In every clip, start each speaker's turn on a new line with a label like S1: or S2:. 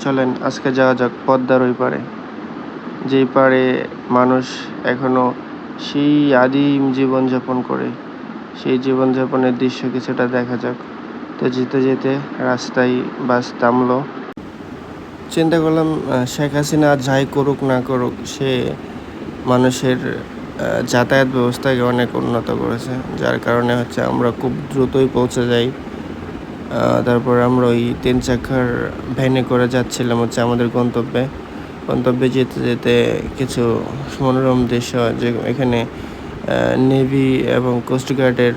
S1: চলেন আজকে যাওয়া যাক পদ্মার ওই পারে, যেই পারে মানুষ এখনো সেই আদিম জীবনযাপন করে। সেই জীবনযাপনের দৃশ্য কিছুটা দেখা যাক। তো যেতে যেতে রাস্তায় বাস থামলো। চিন্তা করলাম শেখ হাসিনা যাই করুক না করুক, সে মানুষের যাতায়াত ব্যবস্থাকে অনেক উন্নত করেছে, যার কারণে হচ্ছে আমরা খুব দ্রুতই পৌঁছে যাই। তারপর আমরা ওই 3 চাকার ভ্যানে করে যাচ্ছিলাম হচ্ছে আমাদের গন্তব্যে যেতে যেতে কিছু মনোরম দৃশ্য, যে এখানে নেভি এবং কোস্টগার্ডের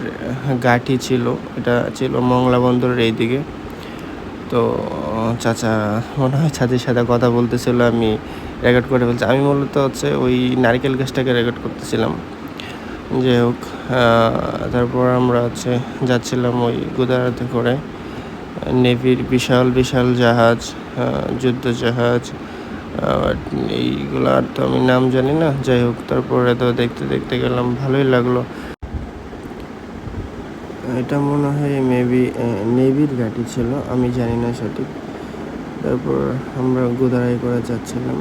S1: ঘাঁটি ছিল। এটা ছিল মংলা বন্দরের এইদিকে। তো চাচা মনে হয় ছাদের সাথে কথা বলতেছিল, আমি রেকর্ড করে ফেলছি। আমি মূলত হচ্ছে ওই নারকেল গাছটাকে রেকর্ড করতেছিলাম। যাই হোক, তারপর আমরা হচ্ছে যাচ্ছিলাম ওই গুদারাতে করে। নেভির বিশাল বিশাল জাহাজ, যুদ্ধ জাহাজ, এইগুলো আর তো আমি নাম জানি না। যাই হোক, তারপরে তো দেখতে দেখতে গেলাম, ভালোই লাগলো। এটা মনে হয় মেবি নেভির ঘাঁটি ছিল, আমি জানি না সঠিক। তারপর আমরা গোদারাই করে যাচ্ছিলাম।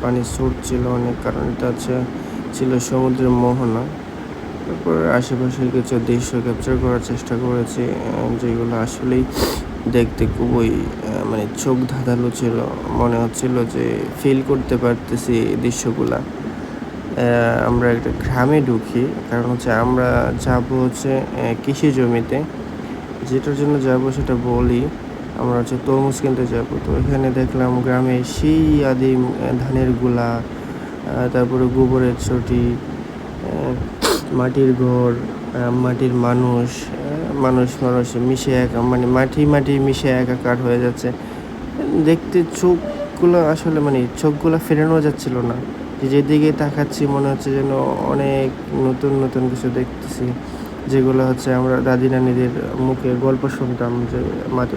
S1: পানির স্রোত ছিল অনেক, কারণ এটা হচ্ছে ছিল সমুদ্রের মোহনা। তারপর আশেপাশের কিছু দৃশ্য ক্যাপচার করার চেষ্টা করেছি, যেগুলো আসলেই দেখতে খুবই মানে চোখ ধাঁধালো ছিল। মনে হচ্ছিল যে ফিল করতে পারতেছি দৃশ্যগুলা। আমরা একটা গ্রামে ঢুকি, কারণ হচ্ছে আমরা যাব হচ্ছে কৃষি জমিতে। যেটার জন্য যাব সেটা বলি, আমরা হচ্ছে তরমুজ কিনতে যাব। তো এখানে দেখলাম গ্রামে সেই আদিম ধানের গোলা, তারপরে গোবরের চটি, মাটির ঘর, মাটির মানুষ মিশে মানে মাটি মিশে একাকার হয়ে যাচ্ছে। দেখতে চোখগুলো আসলে মানে চোখগুলো ফেরানো যাচ্ছিল না। যেদিকে তাকাচ্ছি মনে হচ্ছে যেন অনেক নতুন নতুন কিছু দেখতেছি, যেগুলো হচ্ছে আমরা দাদি নানিদের মুখে গল্প শুনতাম, যে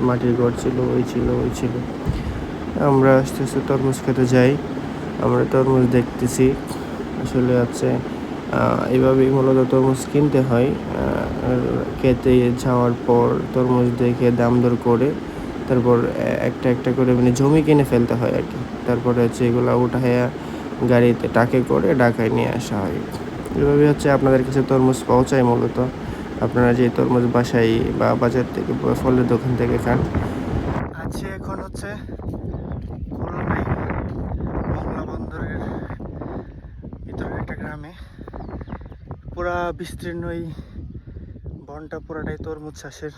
S1: মাটির ঘর ছিল, ওই ছিল। আমরা আস্তে আস্তে তরমুজ খেতে যাই। আমরা তরমুজ দেখতেছি, আসলে হচ্ছে এইভাবেই মূলত তরমুজ কিনতে হয়। খেতে যাওয়ার পর তরমুজ দেখে দাম দর করে তারপর একটা একটা করে মানে জমি কিনে ফেলতে হয় আর কি। তারপরে হচ্ছে এগুলো উঠায় গাড়িতে ট্রাকে করে ঢাকায় নিয়ে আসা হয়। এভাবে হচ্ছে আপনাদের কাছে তরমুজ পৌঁছায় মূলত। আপনারা যে তরমুজ বাসায় বা বাজার থেকে বা ফলের দোকান থেকে খান। আছি এখন হচ্ছে খুলনায় মংলা বন্দরের ভিতরের একটা গ্রামে। পুরা বিস্তীর্ণ এই বনটা পুরাটাই তরমুজ চাষের।